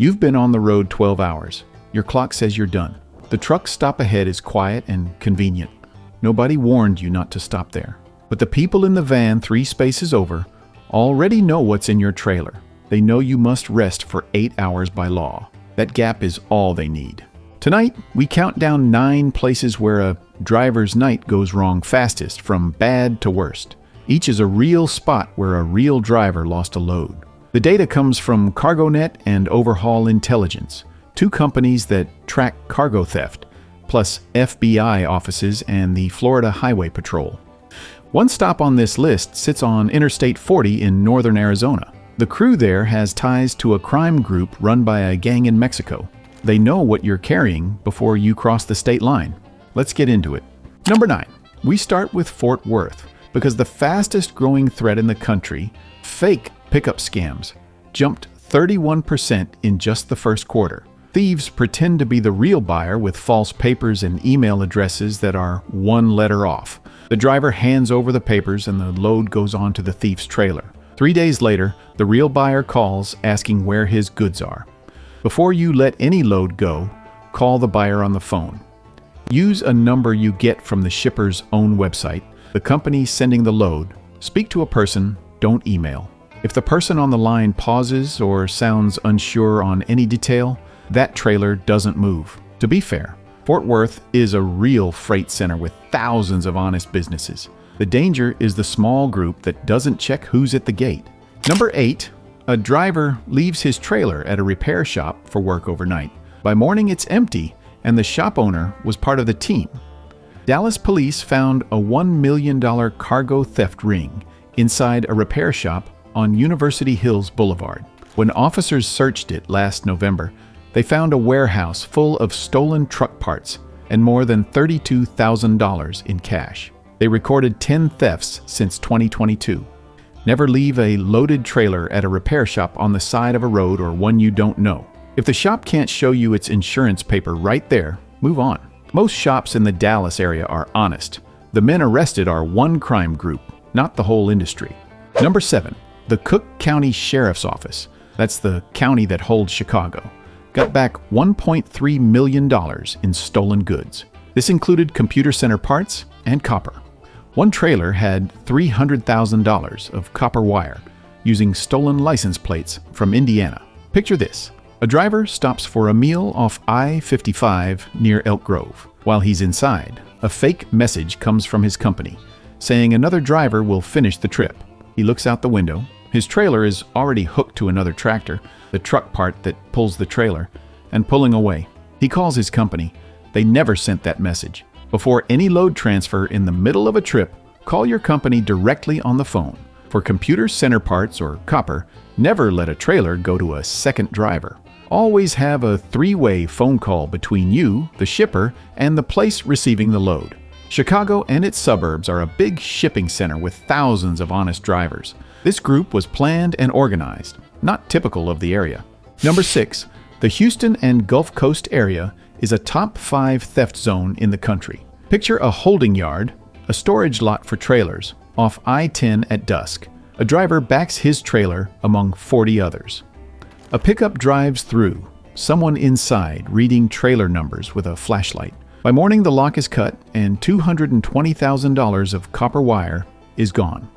You've been on the road 12 hours. Your clock says you're done. The truck stop ahead is quiet and convenient. Nobody warned you not to stop there. But the people in the van 3 spaces over already know what's in your trailer. They know you must rest for 8 hours by law. That gap is all they need. Tonight, we count down 9 places where a driver's night goes wrong fastest, from bad to worst. Each is a real spot where a real driver lost a load. The data comes from CargoNet and Overhaul Intelligence, 2 companies that track cargo theft, plus FBI offices and the Florida Highway Patrol. One stop on this list sits on Interstate 40 in northern Arizona. The crew there has ties to a crime group run by a gang in Mexico. They know what you're carrying before you cross the state line. Let's get into it. Number 9. We start with Fort Worth, because the fastest growing threat in the country, fake pickup scams, jumped 31% in just the first quarter. Thieves pretend to be the real buyer with false papers and email addresses that are 1 letter off. The driver hands over the papers and the load goes on to the thief's trailer. 3 days later, the real buyer calls asking where his goods are. Before you let any load go, call the buyer on the phone. Use a number you get from the shipper's own website, the company sending the load. Speak to a person, don't email. If the person on the line pauses or sounds unsure on any detail, that trailer doesn't move. To be fair, Fort Worth is a real freight center with thousands of honest businesses. The danger is the small group that doesn't check who's at the gate. Number 8. A driver leaves his trailer at a repair shop for work overnight. By morning, it's empty, and the shop owner was part of the team. Dallas police found a $1 million cargo theft ring inside a repair shop on University Hills Boulevard. When officers searched it last November, they found a warehouse full of stolen truck parts and more than $32,000 in cash. They recorded 10 thefts since 2022. Never leave a loaded trailer at a repair shop on the side of a road or one you don't know. If the shop can't show you its insurance paper right there, move on. Most shops in the Dallas area are honest. The men arrested are one crime group, not the whole industry. Number 7. The Cook County Sheriff's Office, that's the county that holds Chicago, got back $1.3 million in stolen goods. This included computer center parts and copper. One trailer had $300,000 of copper wire using stolen license plates from Indiana. Picture this. A driver stops for a meal off I-55 near Elk Grove. While he's inside, a fake message comes from his company saying another driver will finish the trip. He looks out the window. His trailer is already hooked to another tractor, the truck part that pulls the trailer, and pulling away. He calls his company. They never sent that message. Before any load transfer in the middle of a trip, call your company directly on the phone. For computer center parts or copper, never let a trailer go to a second driver. Always have a 3-way phone call between you, the shipper, and the place receiving the load. Chicago and its suburbs are a big shipping center with thousands of honest drivers. This group was planned and organized, not typical of the area. Number 6. The Houston and Gulf Coast area is a top 5 theft zone in the country. Picture a holding yard, a storage lot for trailers, off I-10 at dusk. A driver backs his trailer among 40 others. A pickup drives through, someone inside reading trailer numbers with a flashlight. By morning, the lock is cut and $220,000 of copper wire is gone.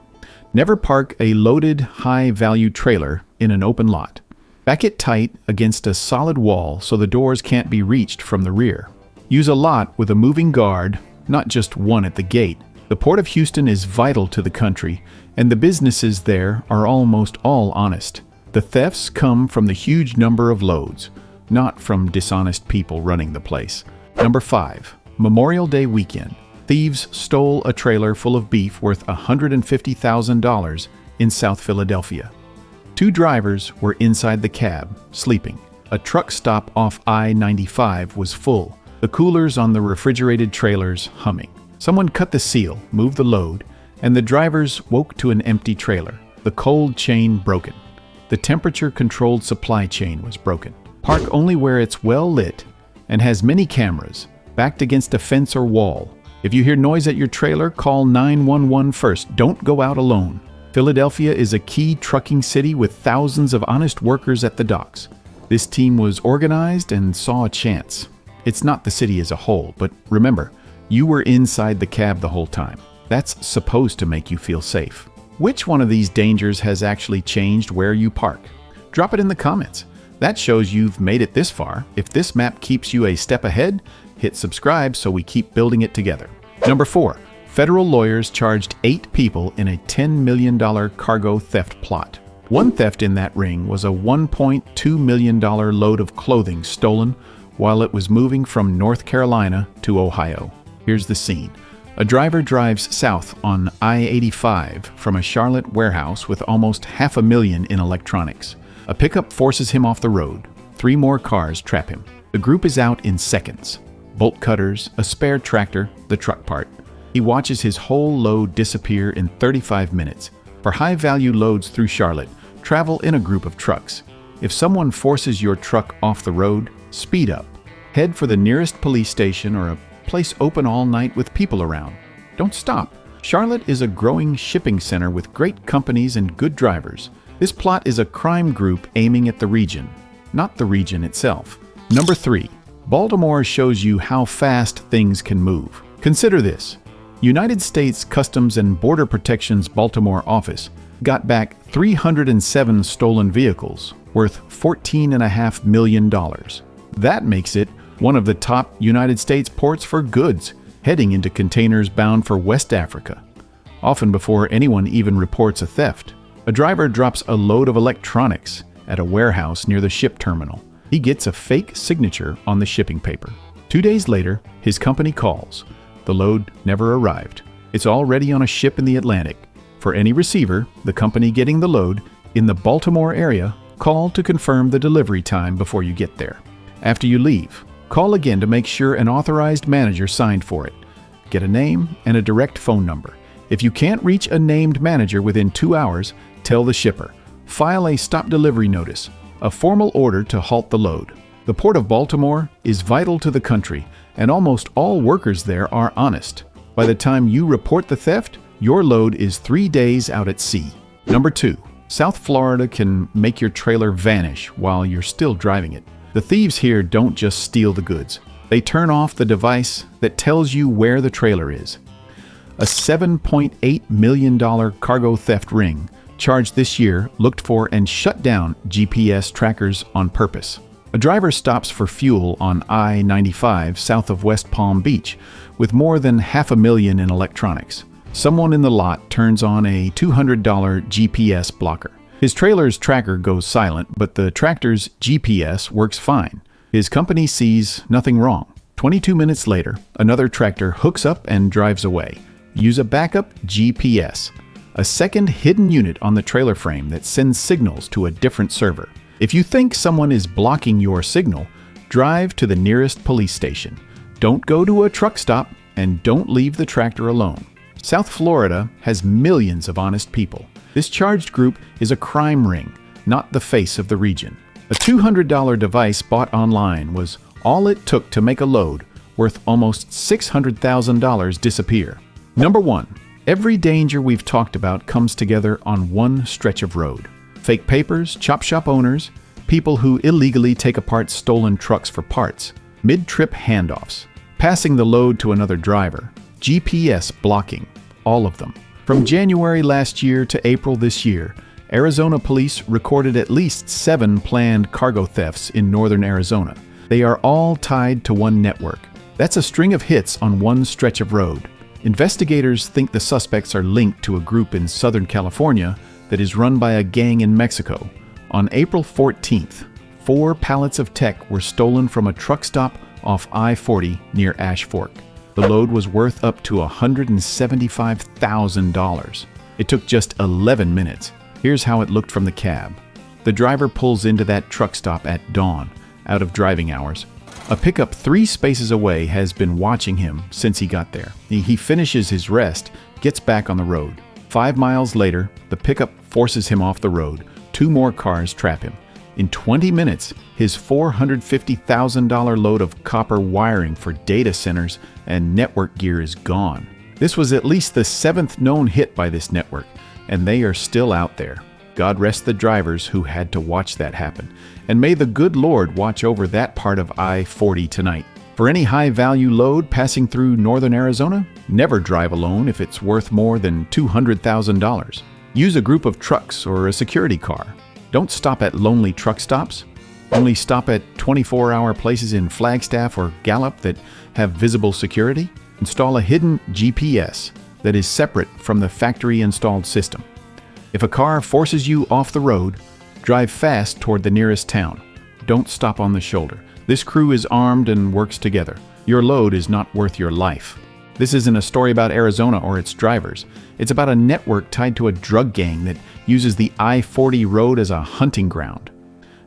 Never park a loaded, high-value trailer in an open lot. Back it tight against a solid wall so the doors can't be reached from the rear. Use a lot with a moving guard, not just one at the gate. The Port of Houston is vital to the country, and the businesses there are almost all honest. The thefts come from the huge number of loads, not from dishonest people running the place. Number 5. Memorial Day weekend. Thieves stole a trailer full of beef worth $150,000 in South Philadelphia. 2 drivers were inside the cab, sleeping. A truck stop off I-95 was full, the coolers on the refrigerated trailers humming. Someone cut the seal, moved the load, and the drivers woke to an empty trailer. The cold chain broken. The temperature-controlled supply chain was broken. Park only where it's well lit and has many cameras, backed against a fence or wall. If you hear noise at your trailer, call 911 first. Don't go out alone. Philadelphia is a key trucking city with thousands of honest workers at the docks. This team was organized and saw a chance. It's not the city as a whole, but remember, you were inside the cab the whole time. That's supposed to make you feel safe. Which one of these dangers has actually changed where you park? Drop it in the comments. That shows you've made it this far. If this map keeps you a step ahead, hit subscribe so we keep building it together. Number 4. Federal lawyers charged 8 people in a $10 million cargo theft plot. One theft in that ring was a $1.2 million load of clothing stolen while it was moving from North Carolina to Ohio. Here's the scene. A driver drives south on I-85 from a Charlotte warehouse with almost $500,000 in electronics. A pickup forces him off the road. 3 more cars trap him. The group is out in seconds. Bolt cutters, a spare tractor, the truck part. He watches his whole load disappear in 35 minutes. For high-value loads through Charlotte, travel in a group of trucks. If someone forces your truck off the road, speed up. Head for the nearest police station or a place open all night with people around. Don't stop. Charlotte is a growing shipping center with great companies and good drivers. This plot is a crime group aiming at the region, not the region itself. Number 3. Baltimore shows you how fast things can move. Consider this. United States Customs and Border Protection's Baltimore office got back 307 stolen vehicles worth $14.5 million. That makes it one of the top United States ports for goods heading into containers bound for West Africa. Often before anyone even reports a theft, a driver drops a load of electronics at a warehouse near the ship terminal. He gets a fake signature on the shipping paper. 2 days later, his company calls. The load never arrived. It's already on a ship in the Atlantic. For any receiver, the company getting the load, in the Baltimore area, call to confirm the delivery time before you get there. After you leave, call again to make sure an authorized manager signed for it. Get a name and a direct phone number. If you can't reach a named manager within 2 hours, tell the shipper. File a stop delivery notice, a formal order to halt the load. The Port of Baltimore is vital to the country, and almost all workers there are honest. By the time you report the theft, your load is 3 days out at sea. Number 2. South Florida can make your trailer vanish while you're still driving it. The thieves here don't just steal the goods. They turn off the device that tells you where the trailer is. A $7.8 million cargo theft ring charged this year looked for and shut down GPS trackers on purpose. A driver stops for fuel on I-95 south of West Palm Beach with more than $500,000 in electronics. Someone in the lot turns on a $200 GPS blocker. His trailer's tracker goes silent, but the tractor's GPS works fine. His company sees nothing wrong. 22 minutes later, another tractor hooks up and drives away. Use a backup GPS, a second hidden unit on the trailer frame that sends signals to a different server. If you think someone is blocking your signal, drive to the nearest police station. Don't go to a truck stop and don't leave the tractor alone. South Florida has millions of honest people. This charged group is a crime ring, not the face of the region. A $200 device bought online was all it took to make a load worth almost $600,000 disappear. Number 1. Every danger we've talked about comes together on one stretch of road. Fake papers, chop shop owners, people who illegally take apart stolen trucks for parts, mid-trip handoffs, passing the load to another driver, GPS blocking, all of them. From January last year to April this year, Arizona police recorded at least 7 planned cargo thefts in northern Arizona. They are all tied to one network. That's a string of hits on one stretch of road. Investigators think the suspects are linked to a group in Southern California that is run by a gang in Mexico. On April 14th, 4 pallets of tech were stolen from a truck stop off I-40 near Ash Fork. The load was worth up to $175,000. It took just 11 minutes. Here's how it looked from the cab. The driver pulls into that truck stop at dawn, out of driving hours. A pickup 3 spaces away has been watching him since he got there. He finishes his rest, gets back on the road. 5 miles later, the pickup forces him off the road. 2 more cars trap him. In 20 minutes, his $450,000 load of copper wiring for data centers and network gear is gone. This was at least the 7th known hit by this network, and they are still out there. God rest the drivers who had to watch that happen. And may the good Lord watch over that part of I-40 tonight. For any high-value load passing through northern Arizona, never drive alone if it's worth more than $200,000. Use a group of trucks or a security car. Don't stop at lonely truck stops. Only stop at 24-hour places in Flagstaff or Gallup that have visible security. Install a hidden GPS that is separate from the factory-installed system. If a car forces you off the road, drive fast toward the nearest town. Don't stop on the shoulder. This crew is armed and works together. Your load is not worth your life. This isn't a story about Arizona or its drivers. It's about a network tied to a drug gang that uses the I-40 road as a hunting ground.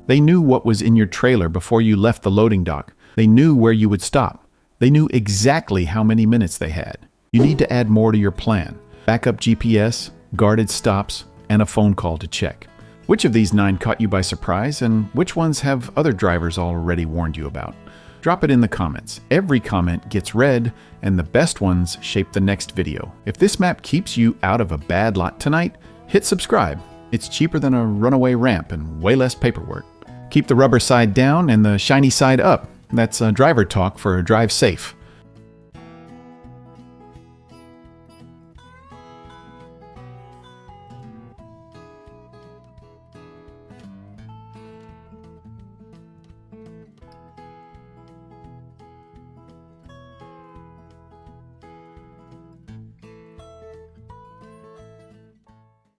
They knew what was in your trailer before you left the loading dock. They knew where you would stop. They knew exactly how many minutes they had. You need to add more to your plan. Backup GPS, guarded stops, and a phone call to check. Which of these 9 caught you by surprise, and which ones have other drivers already warned you about? Drop it in the comments. Every comment gets read, and the best ones shape the next video. If this map keeps you out of a bad lot tonight, hit subscribe. It's cheaper than a runaway ramp and way less paperwork. Keep the rubber side down and the shiny side up. That's driver talk for drive safe.